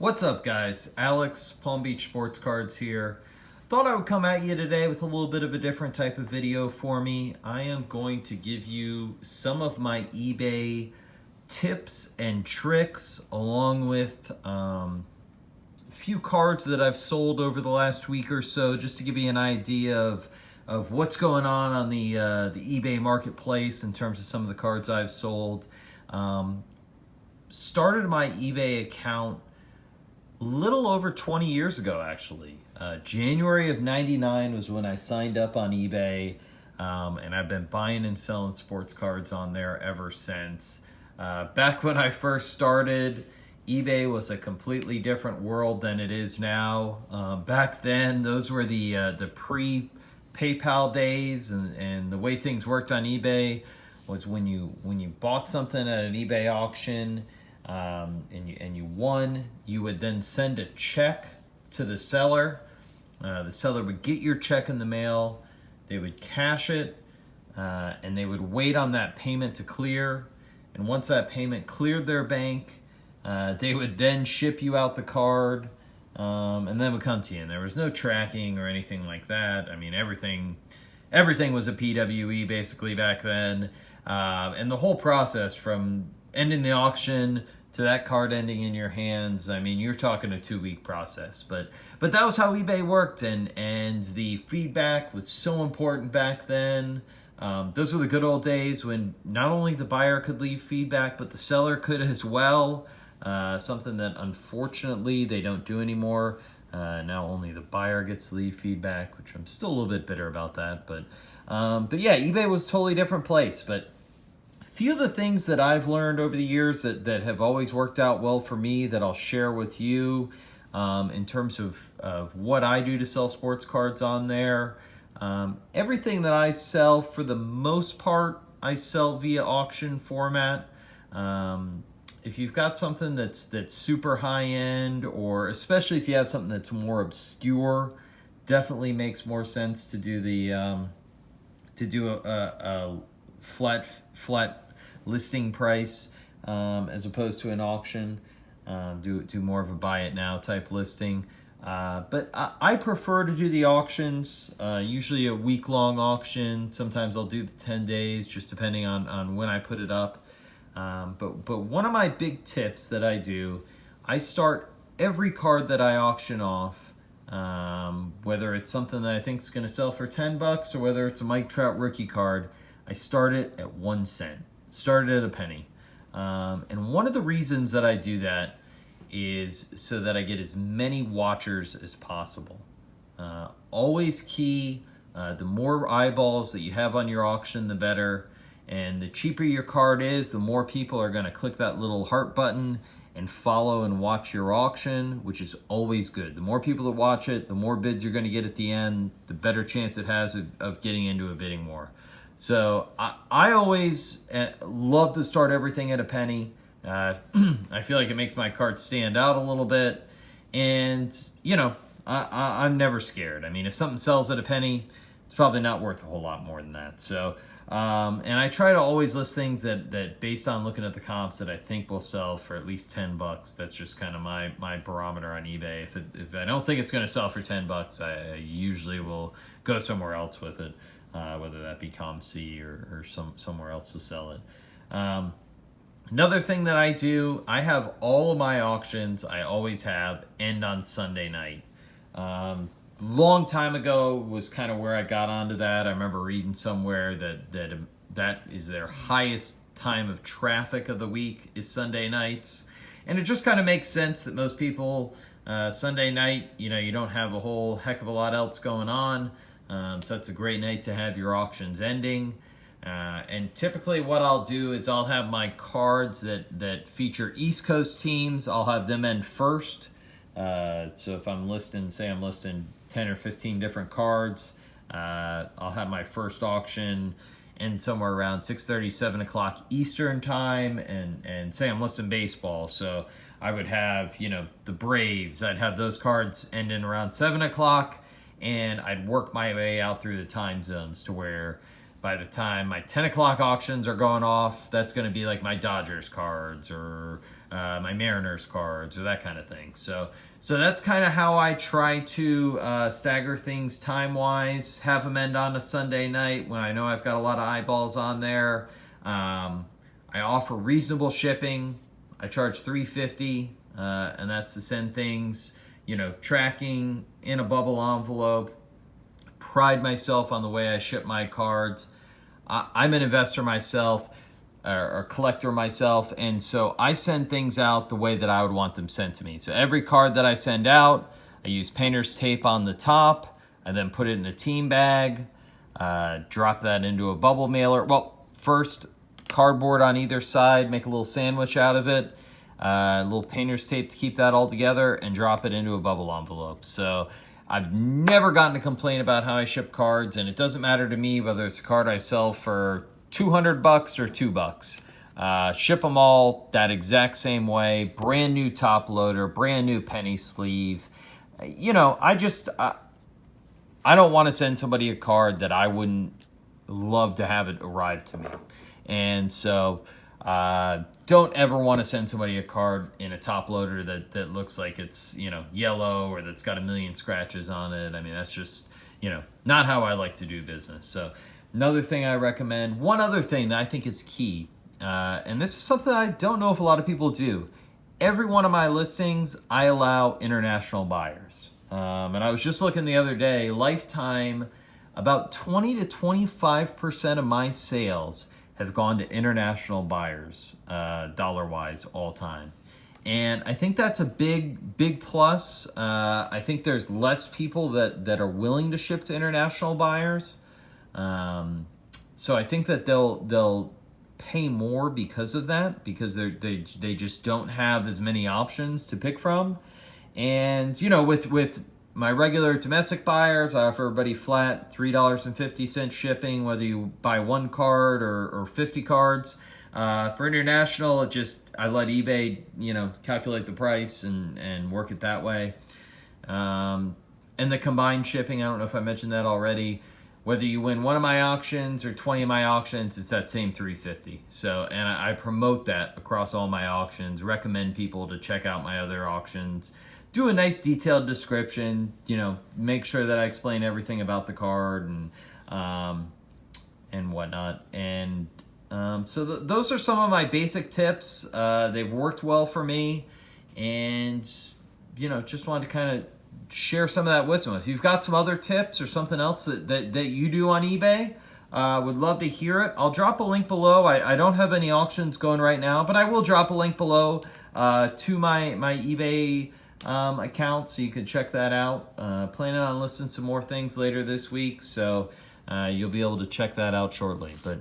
What's up, guys? Alex, Palm Beach Sports Cards here. Thought I would come at you today with a little bit of a different type of video for me. I am going to give you some of my eBay tips and tricks along with a few cards that I've sold over the last week or so, just to give you an idea of what's going on the eBay marketplace in terms of some of the cards I've sold. Started my eBay account little over 20 years ago, actually. January of '99 was when I signed up on eBay, and I've been buying and selling sports cards on there ever since. Back when I first started, eBay was a completely different world than it is now. Back then, those were the pre-PayPal days, and the way things worked on eBay was when you bought something at an eBay auction, and you won, you would then send a check to the seller. The seller would get your check in the mail, they would cash it, and they would wait on that payment to clear. And once that payment cleared their bank, they would then ship you out the card, and then would come to you. And there was no tracking or anything like that. I mean, everything was a PWE basically back then. And the whole process from ending the auction to that card ending in your hands, I mean, you're talking a 2-week process. But that was how eBay worked, and the feedback was so important back then. Those were the good old days when not only the buyer could leave feedback, but the seller could as well. Something that unfortunately they don't do anymore. Now only the buyer gets to leave feedback, which I'm still a little bit bitter about that. But yeah, eBay was a totally different place. But a few of the things that I've learned over the years that have always worked out well for me that I'll share with you in terms of what I do to sell sports cards on there. Everything that I sell, for the most part, I sell via auction format. If you've got something that's super high end, or especially if you have something that's more obscure, definitely makes more sense to do a flat listing price as opposed to an auction. Do more of a buy it now type listing. But I prefer to do the auctions, usually a week-long auction. Sometimes I'll do the 10 days, just depending on when I put it up. But one of my big tips that I do, I start every card that I auction off, whether it's something that I think is going to sell for $10 or whether it's a Mike Trout rookie card, I start it at 1 cent. Start it at a penny. And one of the reasons that I do that is so that I get as many watchers as possible. Always key, the more eyeballs that you have on your auction, the better. And the cheaper your card is, the more people are going to click that little heart button and follow and watch your auction, which is always good. The more people that watch it, the more bids you're going to get at the end, the better chance it has of getting into a bidding war. So I always love to start everything at a penny. I feel like it makes my card stand out a little bit. And, you know, I'm never scared. I mean, if something sells at a penny, it's probably not worth a whole lot more than that. So, and I try to always list things that based on looking at the comps, that I think will sell for at least $10. That's just kind of my barometer on eBay. If I don't think it's going to sell for $10, I usually will go somewhere else with it, whether that be ComC or somewhere else to sell it. Another thing that I do, I have all of my auctions, I always have, end on Sunday night. Long time ago was kind of where I got onto that. I remember reading somewhere that is their highest time of traffic of the week is Sunday nights. And it just kind of makes sense that most people, Sunday night, you don't have a whole heck of a lot else going on. So it's a great night to have your auctions ending. And typically what I'll do is I'll have my cards that feature East Coast teams, I'll have them end first. So if I'm listing 10 or 15 different cards, I'll have my first auction end somewhere around 6:30, 7 o'clock Eastern time, and say I'm listing baseball. So I would have, the Braves, I'd have those cards end in around 7 o'clock, and I'd work my way out through the time zones to where by the time my 10 o'clock auctions are going off, that's going to be like my Dodgers cards or my Mariners cards or that kind of thing. So that's kind of how I try to stagger things time-wise, have them end on a Sunday night when I know I've got a lot of eyeballs on there. I offer reasonable shipping. I charge $3.50, and that's to send things, tracking in a bubble envelope. Pride myself on the way I ship my cards. I'm an investor myself, or collector myself, and so I send things out the way that I would want them sent to me. So every card that I send out, I use painter's tape on the top, and then put it in a team bag, drop that into a bubble mailer. Well, first, cardboard on either side, make a little sandwich out of it, a little painter's tape to keep that all together, and drop it into a bubble envelope. So I've never gotten a complaint about how I ship cards, and it doesn't matter to me whether it's a card I sell for $200 or $2. Ship them all that exact same way. Brand new top loader, brand new penny sleeve. I don't want to send somebody a card that I wouldn't love to have it arrive to me. And so don't ever want to send somebody a card in a top loader that looks like it's, yellow or that's got a million scratches on it. I mean, that's just, not how I like to do business. So another thing I recommend, one other thing that I think is key, and this is something I don't know if a lot of people do. Every one of my listings, I allow international buyers. And I was just looking the other day, lifetime, about 20 to 25% of my sales have gone to international buyers, dollar-wise, all time. And I think that's a big plus. I think there's less people that are willing to ship to international buyers. So I think that they'll pay more because of that, because they just don't have as many options to pick from. And with my regular domestic buyers, I offer everybody flat $3.50 shipping, whether you buy one card or 50 cards. For international, I let eBay calculate the price and work it that way. And the combined shipping, I don't know if I mentioned that already. Whether you win one of my auctions or 20 of my auctions, it's that same $3.50. So, and I promote that across all my auctions. Recommend people to check out my other auctions. Do a nice detailed description. Make sure that I explain everything about the card and whatnot. And so those are some of my basic tips. They've worked well for me, and just wanted to kind of share some of that wisdom. If you've got some other tips or something else that you do on eBay, would love to hear it. I'll drop a link below. I don't have any auctions going right now, but I will drop a link below to my eBay account, so you can check that out. Planning on listing some more things later this week, so you'll be able to check that out shortly. But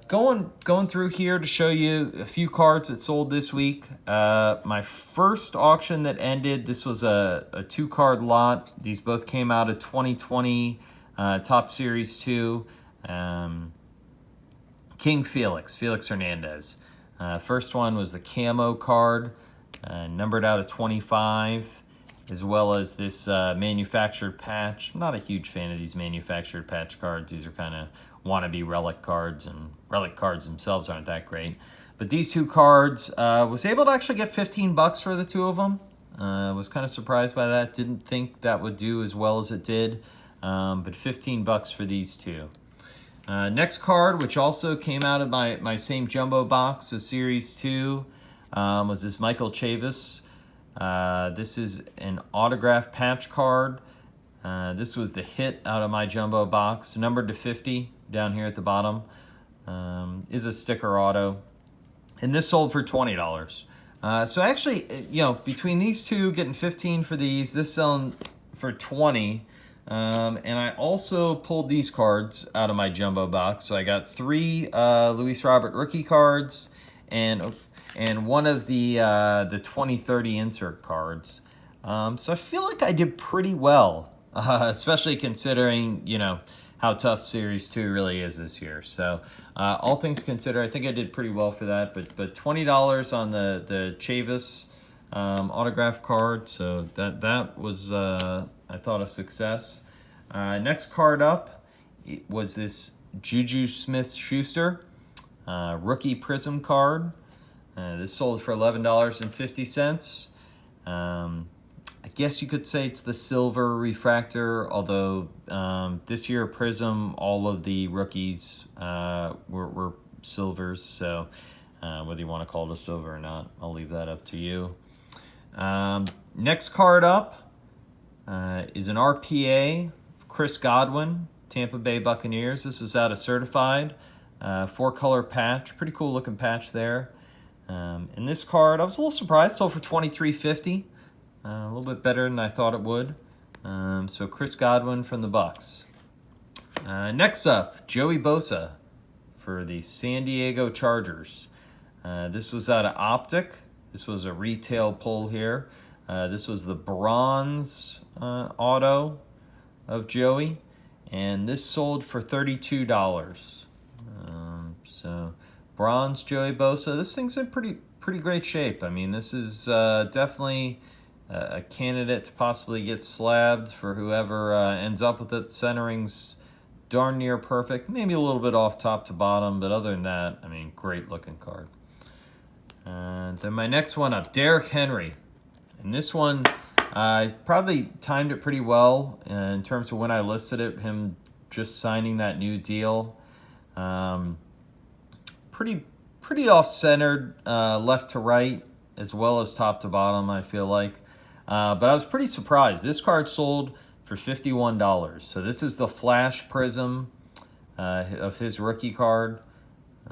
going through here to show you a few cards that sold this week. My first auction that ended, this was a 2-card lot. These both came out of 2020 Top Series 2. King Felix Hernandez. First one was the camo card, numbered out of 25, as well as this manufactured patch. I'm not a huge fan of these manufactured patch cards. These are kind of wannabe relic cards, and relic cards themselves aren't that great. But these 2 cards, was able to actually get $15 for the 2 of them. Was kind of surprised by that. Didn't think that would do as well as it did, but $15 for these 2. Next card, which also came out of my same jumbo box of Series 2, was this Michael Chavis. This is an autograph patch card. This was the hit out of my jumbo box, numbered to 50 down here at the bottom. Is a sticker auto. And this sold for $20. So actually, between these 2, getting 15 for these, this selling for 20. And I also pulled these cards out of my jumbo box. So I got 3 Luis Robert rookie cards and one of the 2030 insert cards. So I feel like I did pretty well, especially considering, how tough Series 2 really is this year. So all things considered, I think I did pretty well for that. But $20 on the Chavis autograph card. So that was, I thought, a success. Next card up was this Juju Smith-Schuster rookie prism card. This sold for $11.50. I guess you could say it's the silver refractor, although this year Prism, all of the rookies were silvers, so whether you want to call it a silver or not, I'll leave that up to you. Next card up is an RPA, Chris Godwin, Tampa Bay Buccaneers. This is out of Certified, 4-color patch, pretty cool looking patch there. And this card, I was a little surprised, sold for $23.50. A little bit better than I thought it would. So Chris Godwin from the Bucs. Next up, Joey Bosa for the San Diego Chargers. This was out of Optic. This was a retail pull here. This was the bronze auto of Joey, and this sold for $32. So bronze Joey Bosa. This thing's in pretty great shape. I mean, this is definitely a candidate to possibly get slabbed for whoever ends up with it. Centering's darn near perfect. Maybe a little bit off top to bottom, but other than that, I mean, great looking card. Then my next one up, Derrick Henry. And this one, I probably timed it pretty well in terms of when I listed it, him just signing that new deal. Pretty off-centered, left to right, as well as top to bottom, I feel like. But I was pretty surprised. This card sold for $51. So this is the Flash Prism of his rookie card.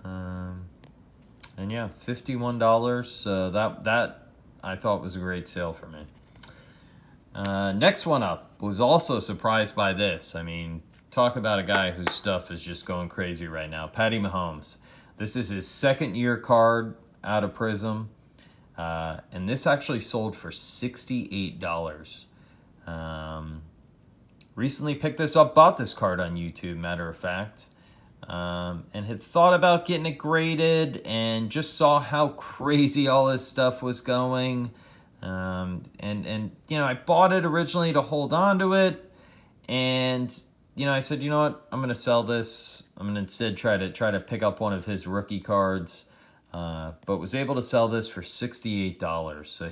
And yeah, $51. So that I thought was a great sale for me. Next one up, was also surprised by this. I mean, talk about a guy whose stuff is just going crazy right now. Patty Mahomes. This is his second year card out of Prism. And this actually sold for $68. Recently picked this up, bought this card on YouTube, matter of fact. And had thought about getting it graded and just saw how crazy all this stuff was going. And you know, I bought it originally to hold on to it. And, you know, I said, you know what, I'm going to sell this. I'm going to instead try to pick up one of his rookie cards. But was able to sell this for $68. So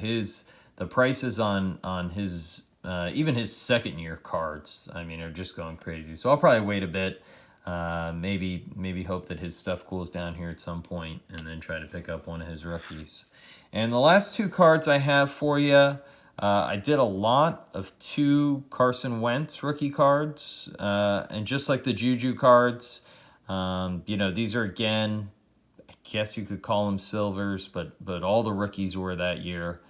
the prices on his even his second year cards, I mean, are just going crazy. So I'll probably wait a bit, maybe hope that his stuff cools down here at some point, and then try to pick up one of his rookies. And the last two cards I have for you, I did a lot of 2 Carson Wentz rookie cards, and just like the Juju cards, you know, these are again, I guess you could call them silvers, but all the rookies were that year.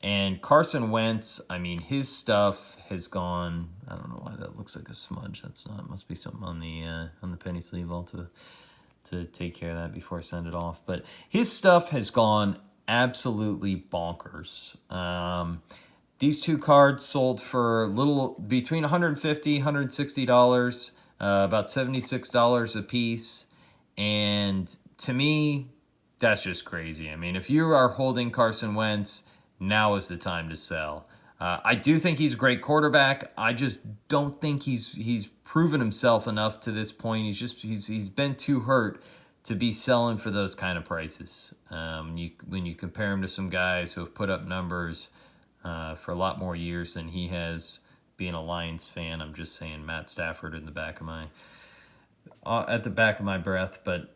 And Carson Wentz, I mean, his stuff has gone, I don't know why that looks like a smudge. That's not, it must be something on the penny sleeve. I'll to take care of that before I send it off. But his stuff has gone absolutely bonkers. These 2 cards sold for a little between $150, $160, about $76 a piece. And to me, that's just crazy. I mean, if you are holding Carson Wentz, now is the time to sell. I do think he's a great quarterback. I just don't think he's proven himself enough to this point. He's been too hurt to be selling for those kind of prices. When you compare him to some guys who have put up numbers for a lot more years than he has, being a Lions fan, I'm just saying Matt Stafford at the back of my breath. But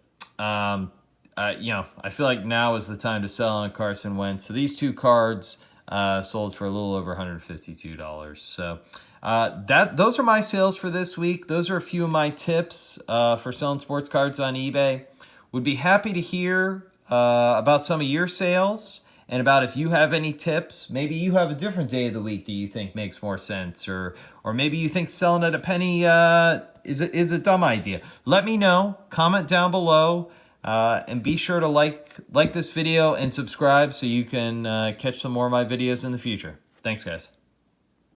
you know, I feel like now is the time to sell on Carson Wentz. So these 2 cards sold for a little over $152. So those are my sales for this week. Those are a few of my tips for selling sports cards on eBay. Would be happy to hear about some of your sales and about if you have any tips. Maybe you have a different day of the week that you think makes more sense, or maybe you think selling at a penny is a dumb idea. Let me know. Comment down below. And be sure to like this video and subscribe so you can catch some more of my videos in the future. Thanks, guys.